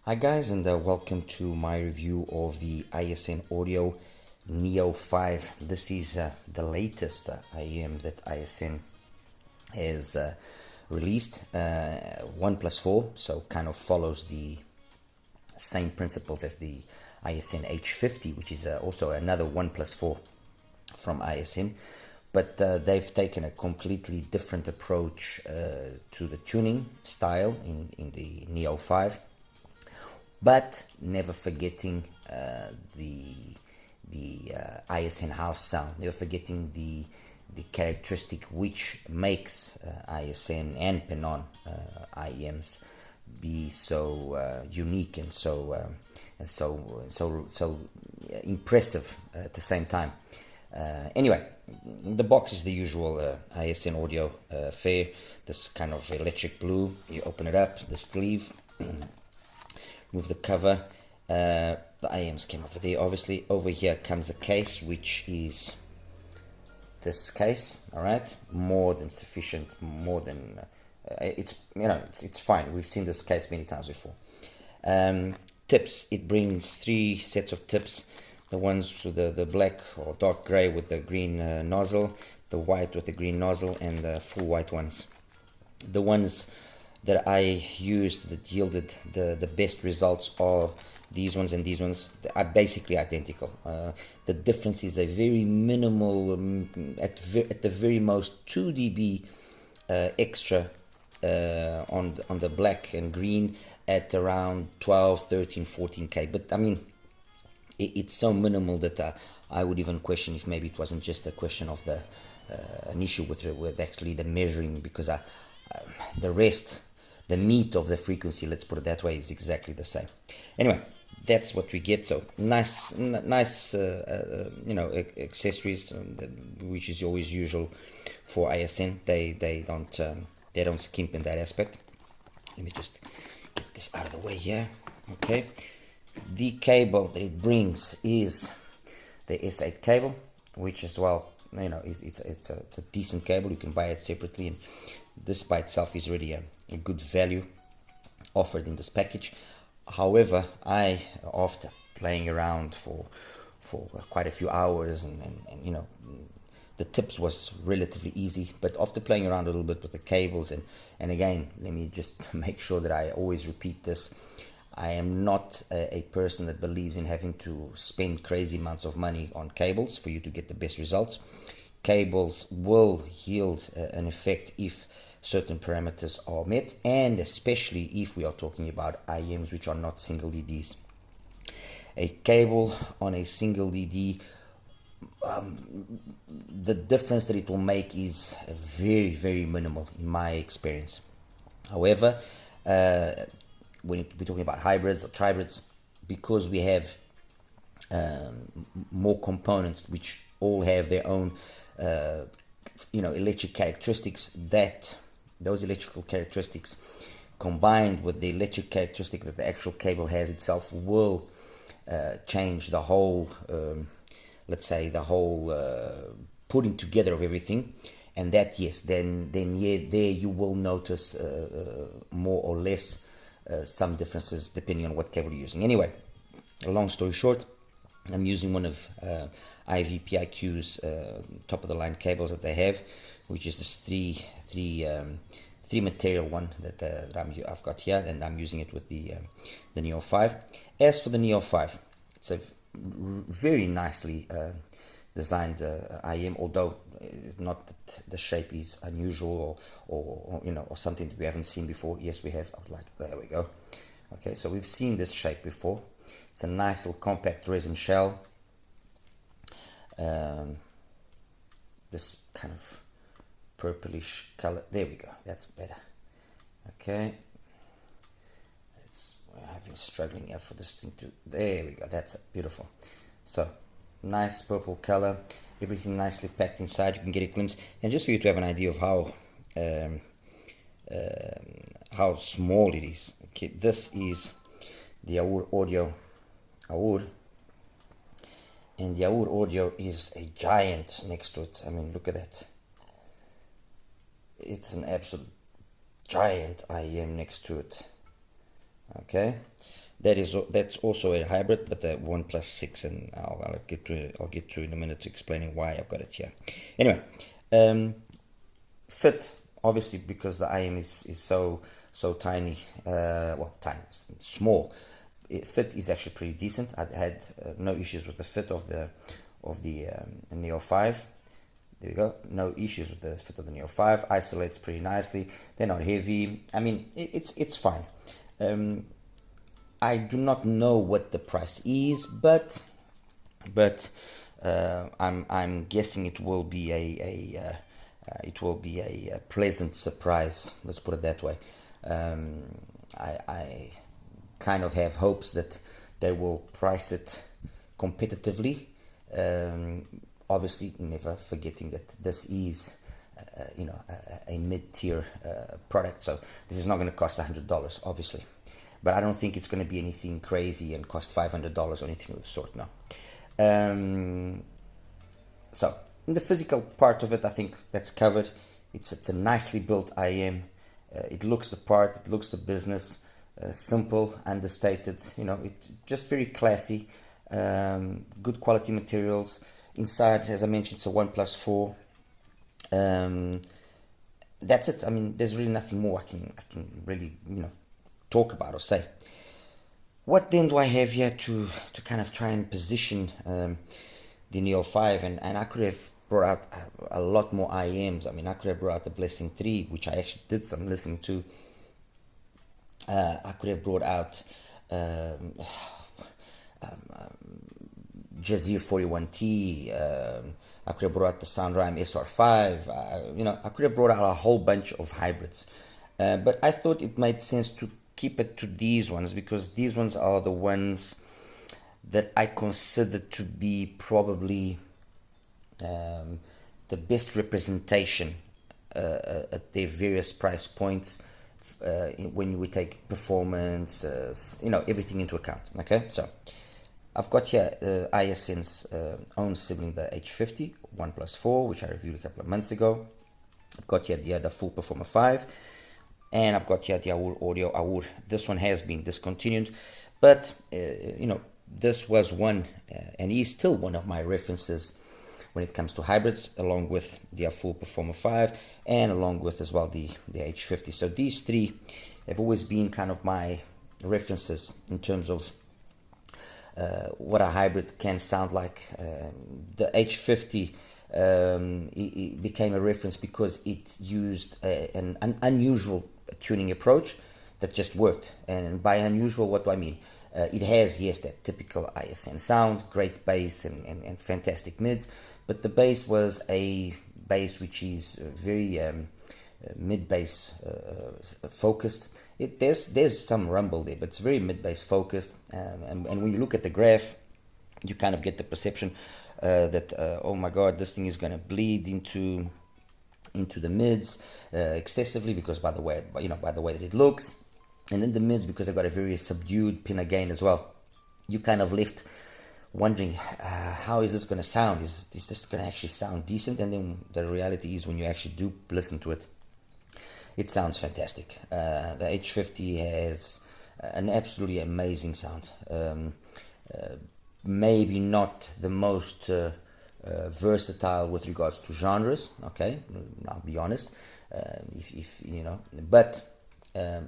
Hi guys, and welcome to my review of the ISN Audio Neo5. This is the latest IEM that ISN has released, 1+4, so kind of follows the same principles as the ISN H50, which is also another 1+4 from ISN. But they've taken a completely different approach to the tuning style in the Neo5, but never forgetting the ISN house sound, never forgetting the characteristic which makes ISN and Penon IEMs be so unique and so impressive at the same time. Anyway, the box is the usual ISN audio fare. This kind of electric blue. You open it up, the sleeve. With the cover, the IEMs came over there. Obviously, over here comes a case, which is this case. All right, more than sufficient. More than it's fine. We've seen this case many times before. Tips. It brings 3 sets of tips. The ones with the black or dark gray with the green nozzle, the white with the green nozzle, and the full white ones. The ones that I used that yielded the best results are these ones and these ones. Are basically identical. The difference is a very minimal, at the very most 2 dB extra on the black and green at around 12, 13, 14K. But I mean, it's so minimal that I would even question if maybe it wasn't just a question of an issue with actually the measuring, because the rest, the meat of the frequency, let's put it that way, is exactly the same. Anyway, that's what we get. So nice accessories, which is always usual for ISN. They don't skimp in that aspect. Let me just get this out of the way here. Okay, the cable that it brings is the S8 cable, which as well, it's a decent cable. You can buy it separately, and this by itself is already a good value offered in this package. However, after playing around for quite a few hours, and the tips was relatively easy, but after playing around a little bit with the cables, and again, let me just make sure that I always repeat this. I am not a person that believes in having to spend crazy amounts of money on cables for you to get the best results. Cables will yield an effect if certain parameters are met, and especially if we are talking about IEMs which are not single DDs. A cable on a single DD, the difference that it will make is very, very minimal in my experience. However, when we're talking about hybrids or tribrids, because we have more components which all have their own electric characteristics, that those electrical characteristics combined with the electric characteristic that the actual cable has itself will change the whole let's say the whole putting together of everything. And that, yes, then yeah, there you will notice more or less some differences depending on what cable you're using. Anyway, long story short, I'm using one of IVipQ's top of the line cables that they have, which is this three material one that I've got here, and I'm using it with the Neo5. As for the Neo5, it's a very nicely designed IEM, although not that the shape is unusual or something that we haven't seen before. Yes, we have. There we go. Okay, so we've seen this shape before. It's a nice little compact resin shell. This kind of purplish color. There we go. That's better. Okay. We're struggling here for this thing to. There we go. That's beautiful. So nice purple color. Everything nicely packed inside. You can get a glimpse, and just for you to have an idea of how small it is. Okay, this is the Audio, and the Audio is a giant next to it. I mean, look at that. It's an absolute giant IEM next to it. Okay, that's also a hybrid, but the 1+6, and I'll get to in a minute to explaining why I've got it here. Anyway, fit, obviously, because the IM is so tiny, well, tiny, small. Fit is actually pretty decent. I had no issues with the fit of the Neo5. There we go. No issues with the fit of the Neo5. Isolates pretty nicely. They're not heavy. I mean, it's fine. I do not know what the price is, but I'm guessing it will be a pleasant surprise. Let's put it that way. I kind of have hopes that they will price it competitively. Obviously, never forgetting that this is a mid-tier product, so this is not going to cost $100, obviously, but I don't think it's going to be anything crazy and cost $500 or anything of the sort. No. So in the physical part of it, I think that's covered. It's a nicely built IM. It looks the part. It looks the business. Simple, understated. It just very classy. Good quality materials. Inside, as I mentioned, it's a 1+4. That's it. I mean, there's really nothing more I can really talk about or say. What then do I have here to kind of try and position the Neo5? And I could have brought out a lot more IMs. I mean, I could have brought out the Blessing 3, which I actually did some listening to. I could have brought out Jazir 41T. I could have brought out the Soundrhyme SR5. I could have brought out a whole bunch of hybrids. But I thought it made sense to keep it to these ones, because these ones are the ones that I consider to be probably the best representation at their various price points when we take performance, everything into account. Okay, so I've got here ISN's own sibling, the H50 1+4, which I reviewed a couple of months ago. I've got here the Full Performer 5, and I've got here the Awur Audio Awur. This one has been discontinued, but this was one and is still one of my references when it comes to hybrids, along with the Full Performer 5 and along with as well the H50. So these three have always been kind of my references in terms of what a hybrid can sound like. The H50 it became a reference because it used an unusual tuning approach that just worked. And by unusual, what do I mean? It has, yes, that typical ISN sound, great bass and fantastic mids, but the bass was a bass which is very mid-bass focused. There's some rumble there, but it's very mid-bass focused. And when you look at the graph, you kind of get the perception that oh my God, this thing is going to bleed into the mids excessively, because by the way that it looks. And then the mids, because they've got a very subdued pinna gain as well. You kind of left wondering, how is this going to sound? Is this going to actually sound decent? And then the reality is, when you actually do listen to it, it sounds fantastic. The H50 has an absolutely amazing sound. Maybe not the most versatile with regards to genres. Okay, I'll be honest. But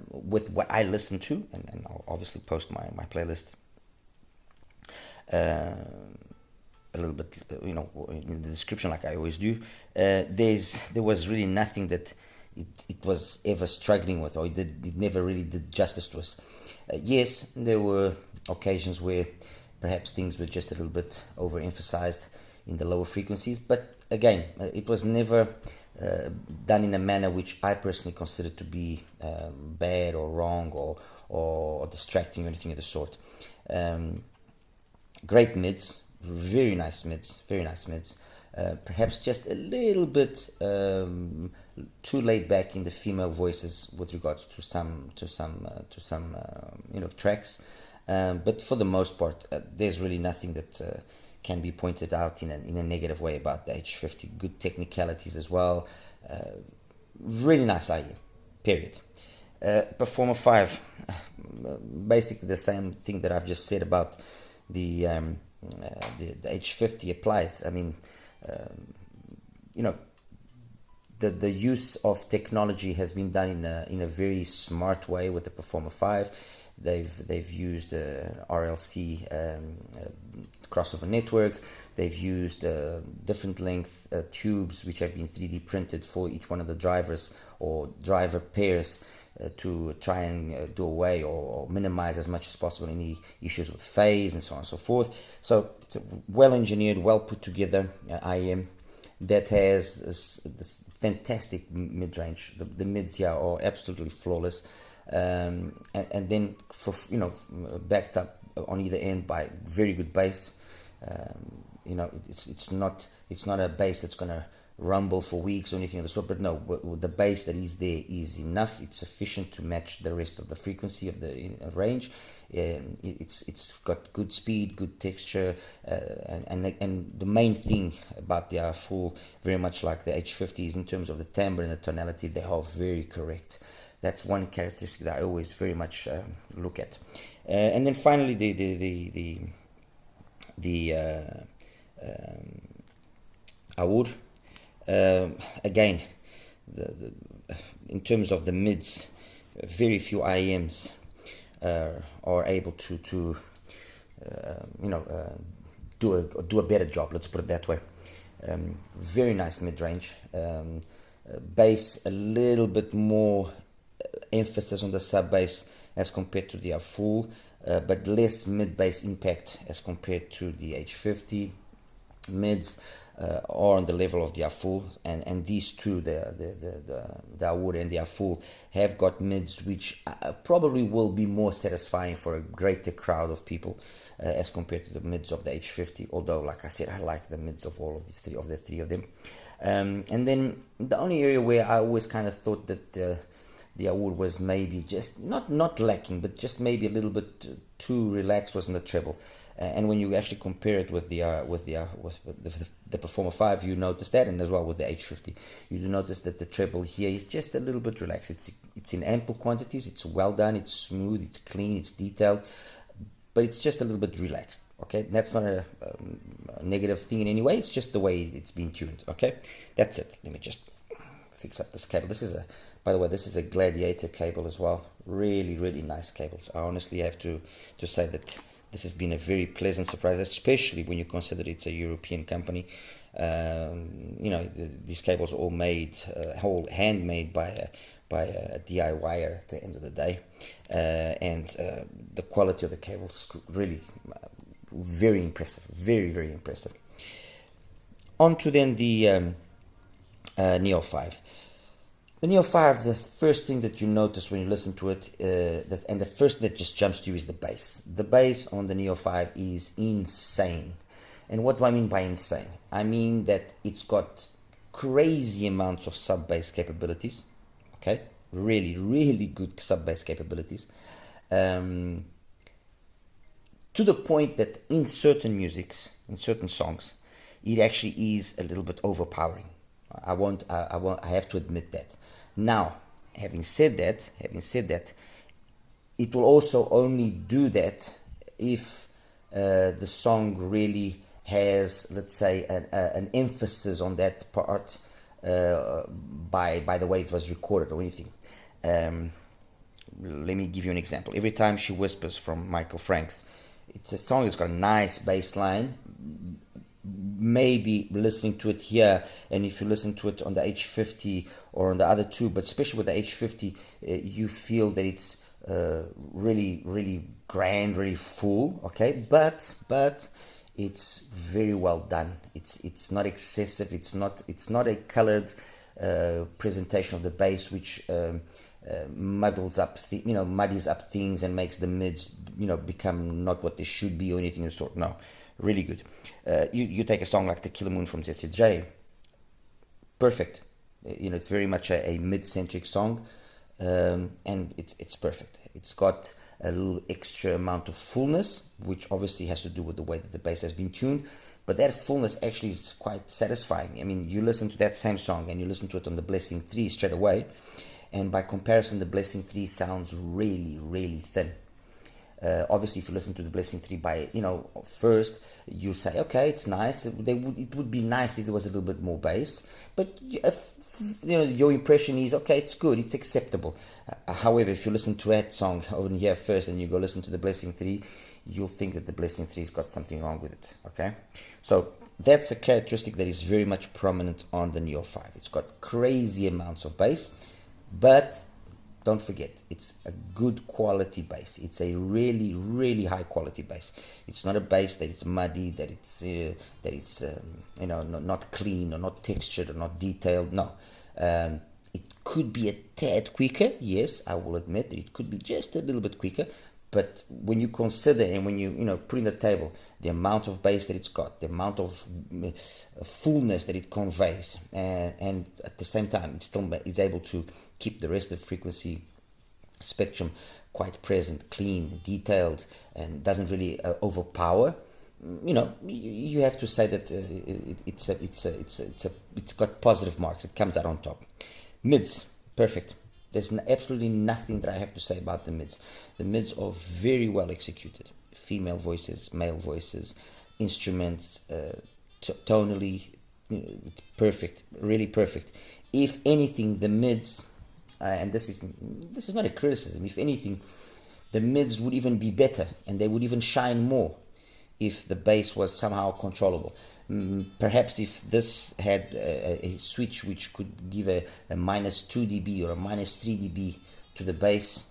with what I listen to, and I'll obviously post my playlist a little bit, in the description, like I always do. There was really nothing that it was ever struggling with, or it never really did justice to us. Yes, there were occasions where perhaps things were just a little bit overemphasized in the lower frequencies, but again, it was never done in a manner which I personally consider to be bad or wrong or distracting or anything of the sort. Great mids, very nice mids. Perhaps just a little bit too laid back in the female voices with regards to some tracks, but for the most part, there's really nothing that can be pointed out in a negative way about the H50. Good technicalities as well. Really nice IE, period. Performer 5, basically the same thing that I've just said about the H50 applies. I mean, you know, the use of technology has been done in a very smart way with the Performer 5. They've used RLC crossover network. They've used different length tubes which have been 3D printed for each one of the drivers or driver pairs to try and do away or minimize as much as possible any issues with phase and so on and so forth. So it's a well engineered, well put together IM that has this fantastic mid-range. The mids here are absolutely flawless, and then for backed up on either end by very good bass. It's not a bass that's gonna rumble for weeks or anything of the sort, but no, the bass that is there is enough. It's sufficient to match the rest of the frequency of the range. It's got good speed, good texture, and the main thing about the full, very much like the H50s in terms of the timbre and the tonality, they are very correct. That's one characteristic that I always very much look at. And then finally the award. Again, in terms of the mids, very few IEMs are able to do a better job. Let's put it that way. Very nice mid range. Bass a little bit more emphasis on the sub bass as compared to the full, but less mid bass impact as compared to the H50. Mids are on the level of the full, and these two, the award and the full, have got mids which probably will be more satisfying for a greater crowd of people as compared to the mids of the H50. Although, like I said, I like the mids of all of these three of them. And then the only area where I always kind of thought that the award was maybe just not lacking, but just maybe a little bit too relaxed was in the treble. And when you actually compare it with the Performer 5, you notice that, and as well with the H50, you do notice that the treble here is just a little bit relaxed. It's in ample quantities, it's well done, it's smooth, it's clean, it's detailed, but it's just a little bit relaxed. Okay, that's not a negative thing in any way. It's just the way it's been tuned. Okay, that's it. Let me just fix up this cable. By the way, this is a Gladiator cable as well. Really, really nice cables. I honestly have to say that this has been a very pleasant surprise, especially when you consider it's a European company. These cables are all made, whole handmade by a DIYer at the end of the day, and the quality of the cables really very impressive, very, very impressive. On to then the Neo5. The Neo5, the first thing that you notice when you listen to it, and the first thing that just jumps to you is the bass. The bass on the Neo5 is insane. And what do I mean by insane? I mean that it's got crazy amounts of sub-bass capabilities. Okay? Really, really good sub-bass capabilities. To the point that in certain musics, in certain songs, it actually is a little bit overpowering. I have to admit that. Now, having said that, it will also only do that if the song really has, let's say, an emphasis on that part by the way it was recorded or anything. Let me give you an example. Every Time She Whispers from Michael Franks, it's a song that's got a nice bass line. Maybe listening to it here, and if you listen to it on the H50 or on the other two, but especially with the H50, you feel that it's really, really grand, really full. Okay, but it's very well done. It's not excessive. It's not a colored presentation of the bass, which muddies up things and makes the mids become not what they should be or anything of the sort. No, really good. You take a song like The Killer Moon from ZZJ, perfect. It's very much a mid-centric song, and it's perfect. It's got a little extra amount of fullness, which obviously has to do with the way that the bass has been tuned, but that fullness actually is quite satisfying. I mean, you listen to that same song and you listen to it on the Blessing 3 straight away, and by comparison, the Blessing 3 sounds really, really thin. Obviously, if you listen to the Blessing 3 by, first, you say, okay, it's nice. It would be nice if there was a little bit more bass. But, if, your impression is, okay, it's good, it's acceptable. However, if you listen to that song over here first and you go listen to the Blessing 3, you'll think that the Blessing 3's got something wrong with it, okay? So, that's a characteristic that is very much prominent on the Neo5. It's got crazy amounts of bass, but don't forget, it's a good quality bass. It's a really, really high quality bass. It's not a bass that it's muddy, that it's not clean or not textured or not detailed. No, it could be a tad quicker. Yes, I will admit that it could be just a little bit quicker. But when you consider and when you put in the table the amount of bass that it's got, the amount of fullness that it conveys, and at the same time it still is able to keep the rest of the frequency spectrum quite present, clean, detailed, and doesn't really overpower. You have to say that it's got positive marks. It comes out on top. Mids, perfect. There's absolutely nothing that I have to say about the mids. The mids are very well executed. Female voices, male voices, instruments, tonally, it's perfect, really perfect. If anything, the mids, and this is not a criticism. If anything, the mids would even be better, and they would even shine more if the bass was somehow controllable. Perhaps if this had a switch which could give a minus 2 dB or a minus 3 dB to the bass,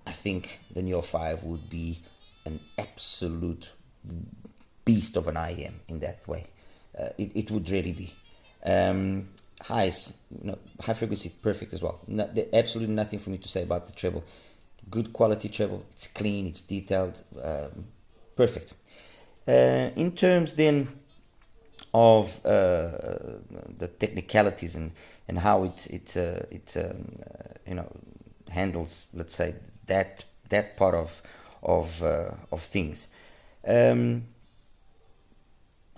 I think the Neo5 would be an absolute beast of an IEM in that way. It would really be. Highs, high frequency, perfect as well. Absolutely nothing for me to say about the treble. Good quality treble. It's clean, it's detailed, perfect. In terms then of the technicalities and how it handles, let's say, that part of things. As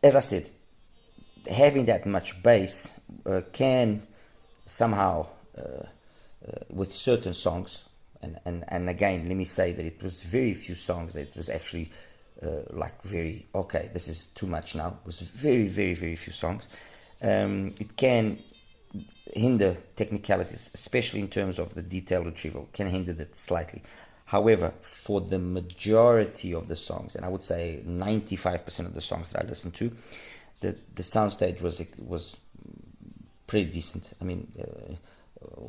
I said, having that much bass can somehow, with certain songs, and again, let me say that it was very few songs that it was actually very, okay, this is too much now. It was very, very, very few songs. It can hinder technicalities, especially in terms of the detail retrieval, can hinder that slightly. However, for the majority of the songs, and I would say 95% of the songs that I listened to, the soundstage was pretty decent. I mean,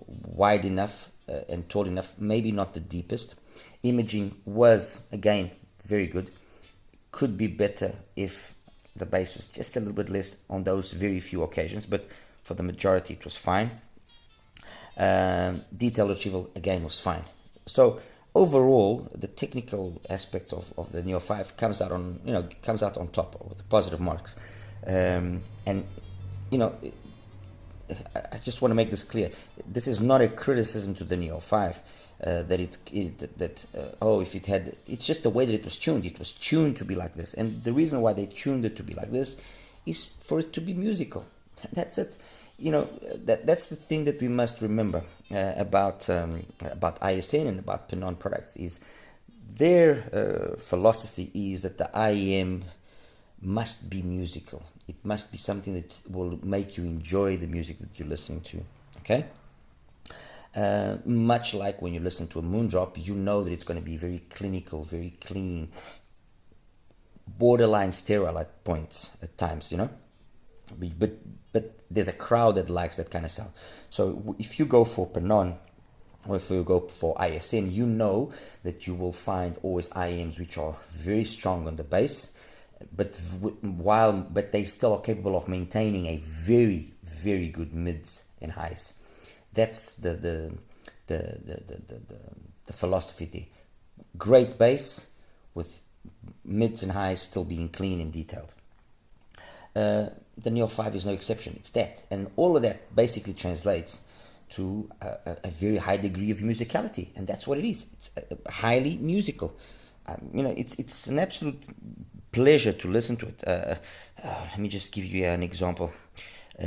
wide enough and tall enough, maybe not the deepest. Imaging was, again, very good. Could be better if the bass was just a little bit less on those very few occasions, but for the majority it was fine. Detail retrieval again was fine. So overall, the technical aspect of the Neo5 comes out on top with positive marks. I just want to make this clear. This is not a criticism to the Neo5. If it had, it's just the way that it was tuned. It was tuned to be like this, and the reason why they tuned it to be like this is for it to be musical. That's it. That's the thing that we must remember about ISN and about Palladium products is their philosophy is that the IEM must be musical. It must be something that will make you enjoy the music that you're listening to. Okay. Much like when you listen to a Moondrop, you know that it's going to be very clinical, very clean, borderline sterile at points, at times, But there's a crowd that likes that kind of sound. So if you go for Palladium or if you go for ISN, you know that you will find always IEMs which are very strong on the bass, but they still are capable of maintaining a very, very good mids and highs. That's the philosophy there. Great bass with mids and highs still being clean and detailed. The Neo5 is no exception. It's that, and all of that basically translates to a very high degree of musicality, and that's what it is. It's highly musical. It's an absolute pleasure to listen to it. Let me just give you an example.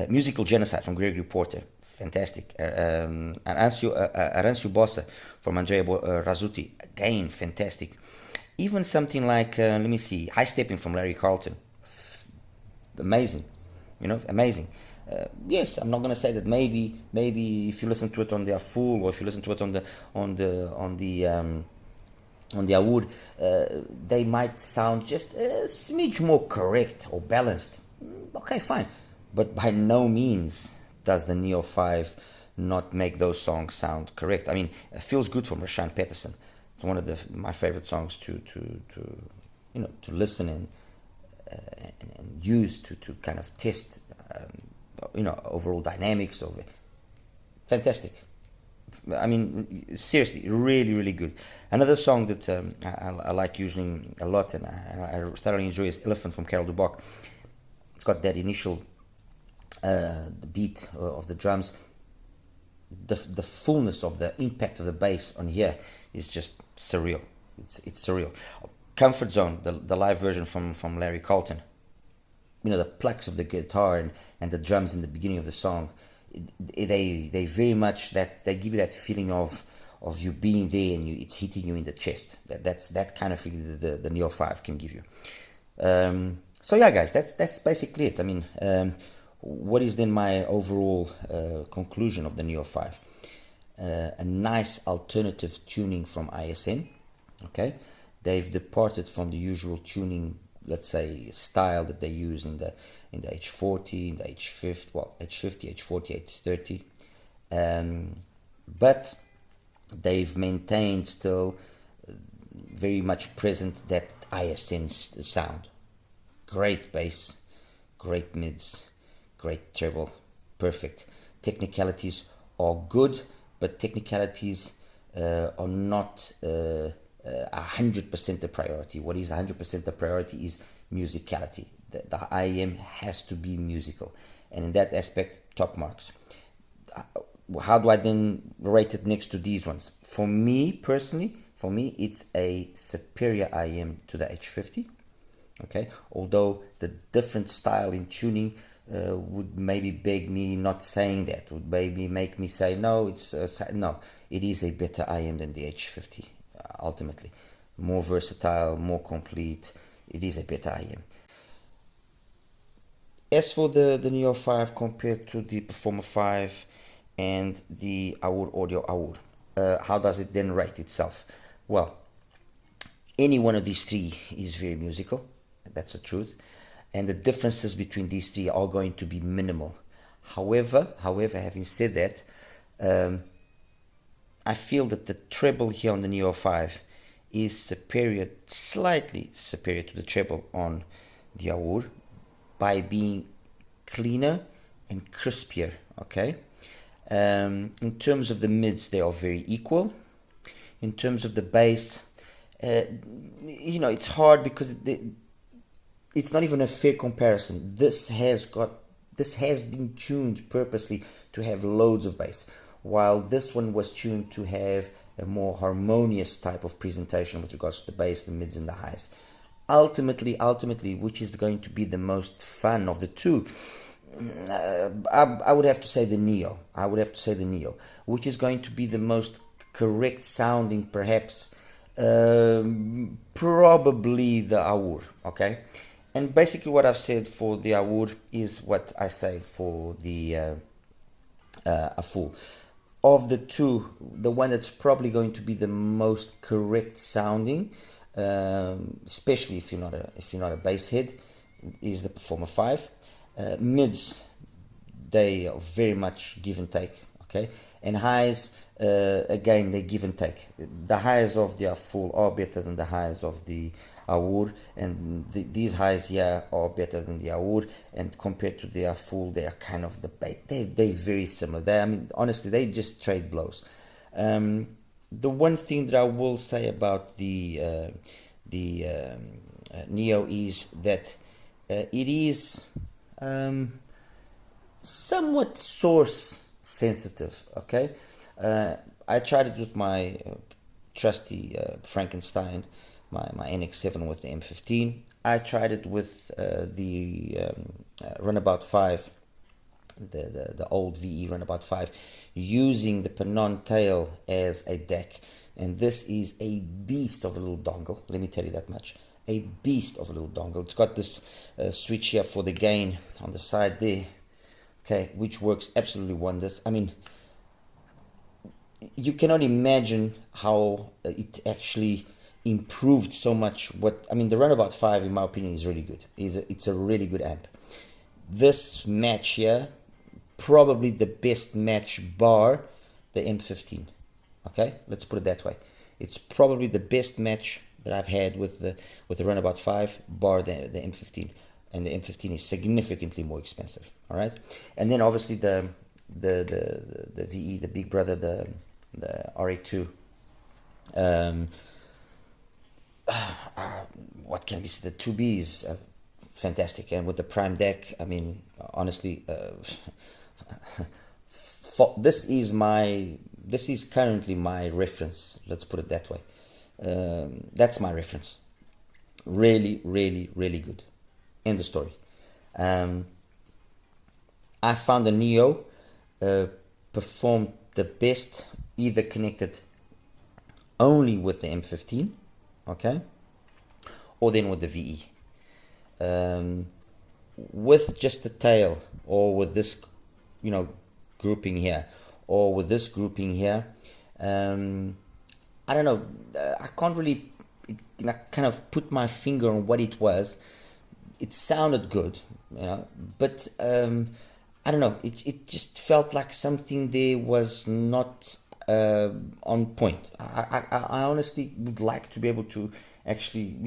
Musical Genocide from Gregory Porter. fantastic. Arancio Bossa from Andrea Razzuti, again, fantastic. Even something like, let me see, High Stepping from Larry Carlton, amazing, amazing. Yes, I'm not gonna say that maybe if you listen to it on the full, or if you listen to it on the award, they might sound just a smidge more correct or balanced. Okay, fine, but by no means does the Neo5 not make those songs sound correct. I mean, it feels good from Rashaan Peterson. It's one of my favorite songs to listen and use to kind of test overall dynamics of it. Fantastic. I mean, seriously, really, really good. Another song that I like using a lot and I thoroughly enjoy is Elephant from Carol Duboc. It's got that initial the beat of the drums, the fullness of the impact of the bass on here is just surreal. It's surreal. Comfort Zone, the live version from Larry Carlton. The plucks of the guitar and the drums in the beginning of the song, they very much they give you that feeling of you being there and it's hitting you in the chest. That's that kind of feeling that the Neo5 can give you. So yeah, guys, that's basically it. I mean, what is then my overall conclusion of the Neo5? A nice alternative tuning from ISN. Okay, they've departed from the usual tuning, let's say, style that they use in the H40, in the H50, H40, H30, but they've maintained still very much present that ISN sound. Great bass, great mids, great treble, perfect. Technicalities are good, but technicalities are not 100% the priority. What is 100% the priority is musicality. The IEM has to be musical, and in that aspect, top marks. How do I then rate it next to these ones? For me personally, it's a superior IEM to the H50. Okay, although the different style in tuning would maybe beg me not saying that, would maybe make me say no, it is a better IEM than the H50. Ultimately, more versatile, more complete. It is a better IEM. As for the Neo5 compared to the Performer 5 and the Awur Audio Awur, how does it then rate itself? Well, any one of these three is very musical. That's the truth. And the differences between these three are going to be minimal. However, having said that, I feel that the treble here on the Neo5 is superior, slightly superior to the treble on the Awur by being cleaner and crispier. Okay. In terms of the mids, they are very equal. In terms of the bass, it's hard because it's not even a fair comparison. This has been tuned purposely to have loads of bass, while this one was tuned to have a more harmonious type of presentation with regards to the bass, the mids, and the highs. Ultimately, which is going to be the most fun of the two? I would have to say the Neo. Which is going to be the most correct sounding, perhaps, probably the Awur. Okay, and basically what I've said for the Awur is what I say for the Aful. Of the two, the one that's probably going to be the most correct sounding, especially if you're not a bass head, is the Performer 5. Mids, they are very much give and take. Okay, and highs, again, they give and take. The highs of the Aful are better than the highs of the Awur, and these highs here are better than the Awur, and compared to the Aful, they are kind of they're very similar. Honestly, they just trade blows. The one thing that I will say about the Neo is that it is somewhat source sensitive. Okay, I tried it with my trusty Frankenstein, my NX7 with the M15. I tried it with the Runabout 5 the old VE Runabout 5, using the Panon tail as a deck. And this is a beast of a little dongle, let me tell you that much. A beast of a little dongle. It's got this switch here for the gain on the side there, okay, which works absolutely wonders. I mean, you cannot imagine how it actually improved so much. The Runabout 5, in my opinion, is really good. It's a really good amp. This match here, probably the best match bar the M15. Okay, let's put it that way. It's probably the best match that I've had with the Runabout 5 bar the M15, and the M15 is significantly more expensive. All right, and then obviously the VE, the big brother, the RA2. What can we say? The 2B fantastic, and with the prime deck, I mean, honestly, this is currently my reference. Let's put it that way. That's my reference. Really, really, really good. End of story. I found the Neo performed the best, either connected only with the M15, okay, or then with the VE. With just the tail, or with this, grouping here, or with this grouping here, I don't know, I can't really kind of put my finger on what it was. It sounded good, but I don't know, it just felt like something there was not on point. I honestly would like to be able to actually,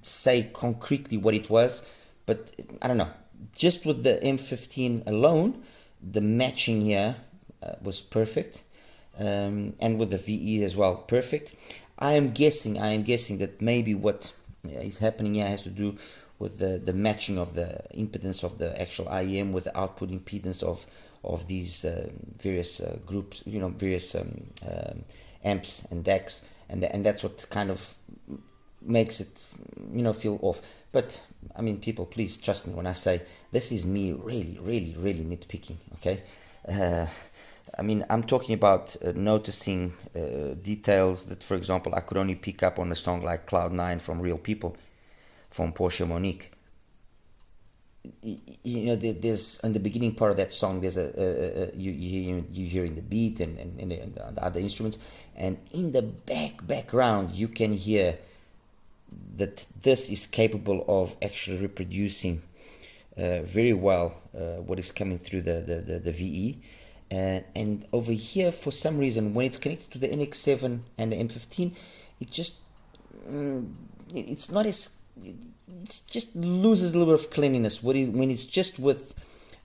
say concretely what it was, but I don't know. Just with the M15 alone, the matching here was perfect, and with the VE as well, perfect. I am guessing that maybe what is happening here has to do with the matching of the impedance of the actual IEM with the output impedance of these various groups, various amps and decks, and that's what kind of makes it, feel off. But I mean, people, please trust me when I say this is me really, really, really nitpicking, okay? I mean, I'm talking about noticing details that, for example, I could only pick up on a song like Cloud 9 from Real People, from Portia Monique. There's in the beginning part of that song, there's you hearing the beat and the other instruments, and in the background you can hear that this is capable of actually reproducing very well what is coming through the VE, and over here, for some reason, when it's connected to the NX7 and the M15, it just it's not as, it just loses a little bit of cleanliness. When it's just with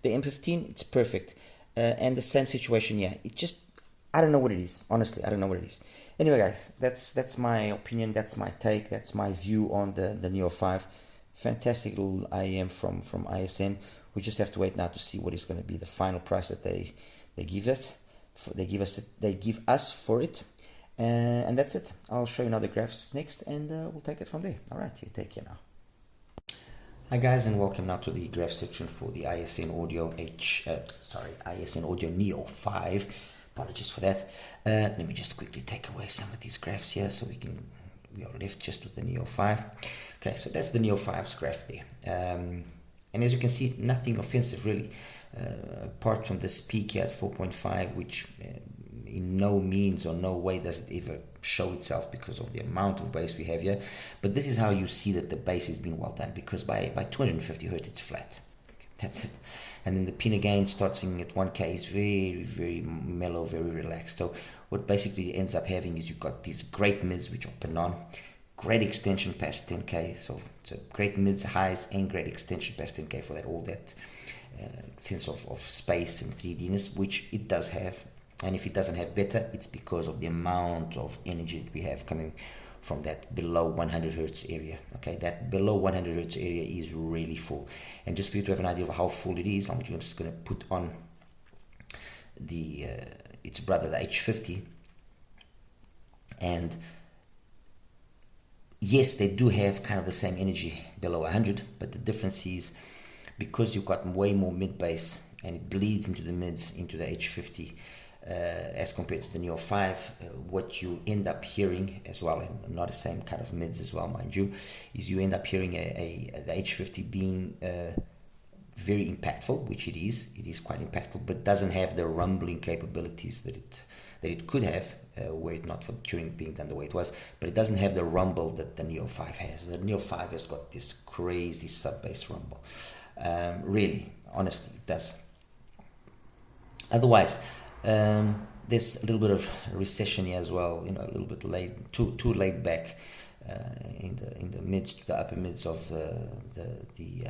the M15, it's perfect, and the same situation, yeah, it just, I don't know what it is. Honestly, I don't know what it is. Anyway, guys, that's my opinion. That's my take. That's my view on the Neo5. Fantastic little IEM from ISN. We just have to wait now to see what is going to be the final price that they give it. They give us for it, and that's it. I'll show you another graphs next, and we'll take it from there. All right, you take care now. Hi guys, and welcome now to the graph section for the ISN Audio ISN Audio Neo5. Apologies for that. Let me just quickly take away some of these graphs here so we are left just with the Neo5. Okay, so that's the Neo5's graph there. And as you can see, nothing offensive really, apart from this peak here at 4.5, which in no means or no way does it ever show itself because of the amount of bass we have here. But this is how you see that the bass has been well done, because by 250 hertz it's flat. Okay, that's it. And then the pin again starting at 1K is very, very mellow, very relaxed. So what basically ends up having is you've got these great mids, which are Panon, great extension past 10K. So great mids, highs, and great extension past 10K for that sense of space and 3Dness, which it does have. And if it doesn't have better, it's because of the amount of energy that we have coming from that below 100 hertz area. Okay, that below 100 hertz area is really full. And just for you to have an idea of how full it is, I'm just going to put on the its brother, the H50. And yes, they do have kind of the same energy below 100, but the difference is because you've got way more mid bass and it bleeds into the mids, into the H50, as compared to the Neo5. What you end up hearing as well, and not the same kind of mids as well, mind you, is you end up hearing the H50 being very impactful, which it is quite impactful, but doesn't have the rumbling capabilities that it could have, were it not for the tuning being done the way it was. But it doesn't have the rumble that the Neo5 has. The Neo5 has got this crazy sub-bass rumble. Really, honestly, it does. Otherwise, there's a little bit of recession here as well, a little bit too laid back in the mids, the upper mids of the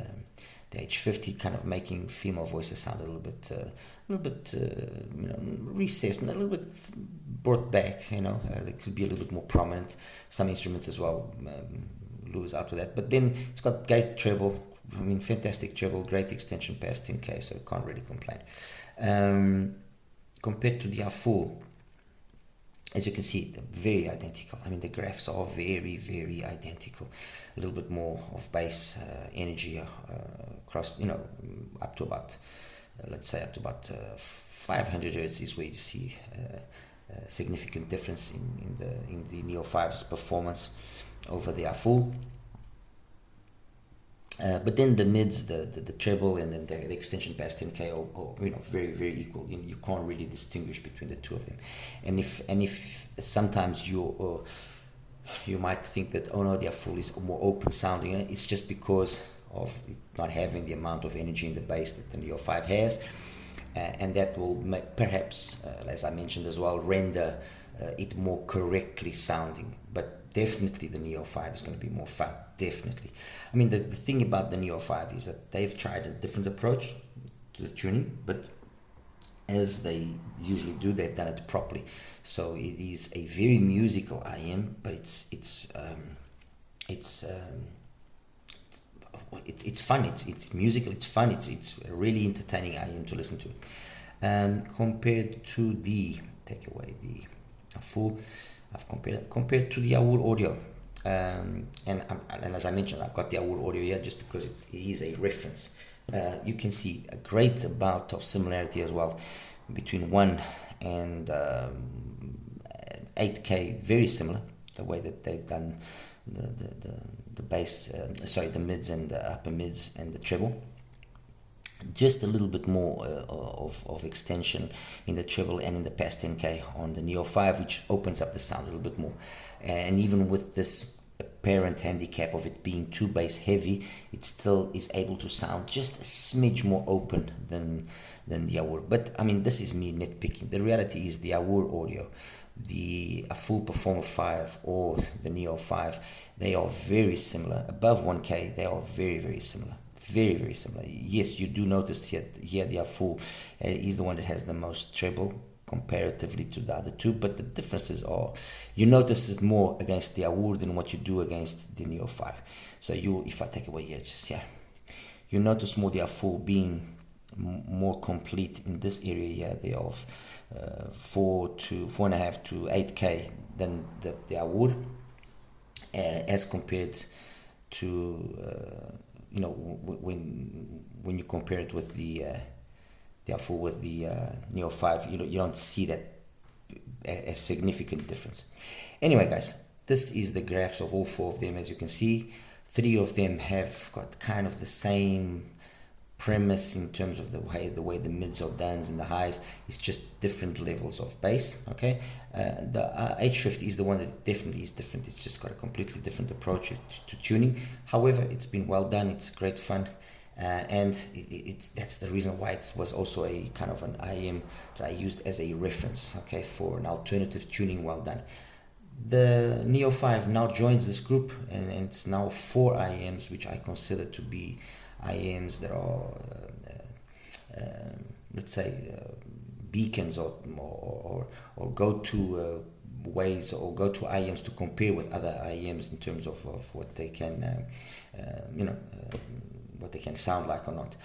H50, kind of making female voices sound a little bit recessed and a little bit brought back. They could be a little bit more prominent. Some instruments as well lose out with that, but then it's got great treble. Fantastic treble, great extension past 10K, so can't really complain. Compared to the full, as you can see, they're very identical. The graphs are very, very identical. A little bit more of bass energy across, up to about, let's say, 500 hertz is where you see a significant difference in the Neo5's performance over the full. But then the mids, the treble, and then the extension past 10K are very, very equal. You can't really distinguish between the two of them. And if sometimes you might think that, oh no, their full is more open sounding, it's just because of not having the amount of energy in the bass that the Neo5 has, and that will perhaps, as I mentioned as well, render it more correctly sounding. But definitely the Neo5 is going to be more fun, definitely. The thing about the Neo5 is that they've tried a different approach to the tuning, but as they usually do, they've done it properly. So it is a very musical IM, but it's fun, it's musical, it's fun, it's a really entertaining IM to listen to. Compared to the, take away the full, I've compared to the Awur audio, and as I mentioned, I've got the Awur audio here just because it is a reference. You can see a great amount of similarity as well between 1 and 8K, very similar, the way that they've done the bass, the mids and the upper mids and the treble. Just a little bit more of extension in the treble and in the past 10K on the Neo5, which opens up the sound a little bit more. And even with this apparent handicap of it being too bass heavy, it still is able to sound just a smidge more open than the Awur. But this is me nitpicking. The reality is the Awur audio, the full Performer 5 or the Neo5, they are very similar. Above 1K, they are very, very similar. Very, very similar. Yes, you do notice here the full is the one that has the most treble comparatively to the other two, but the differences are, you notice it more against the Awur than what you do against the Neo5. So if I take away here, you notice more the full being more complete in this area here. They are 4.5 to 8K than the Awur, as compared to when you compare it with the full with the Neo5, you don't see that a significant difference. Anyway, guys, this is the graphs of all 4 of them. As you can see, 3 of them have got kind of the same premise in terms of the way the mids are done and the highs. It's just different levels of bass. Okay, the H50 is the one that definitely is different. It's just got a completely different approach to tuning. However, it's been well done. It's great fun, and that's the reason why it was also a kind of an IM that I used as a reference. Okay, for an alternative tuning. Well done. The Neo5 now joins this group, and it's now 4 IMs, which I consider to be IMs that are, let's say, beacons or go-to ways or go-to IMs to compare with other IMs in terms of what they can, what they can sound like or not.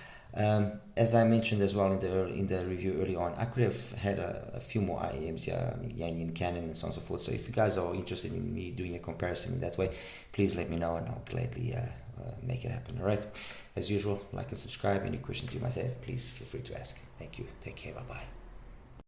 As I mentioned as well in the review early on, I could have had a few more IMs here, Yanni, Canon, and so on and so forth. So if you guys are interested in me doing a comparison in that way, please let me know, and I'll gladly make it happen. All right. As usual, like and subscribe. Any questions you might have, please feel free to ask. Thank you. Take care. Bye bye.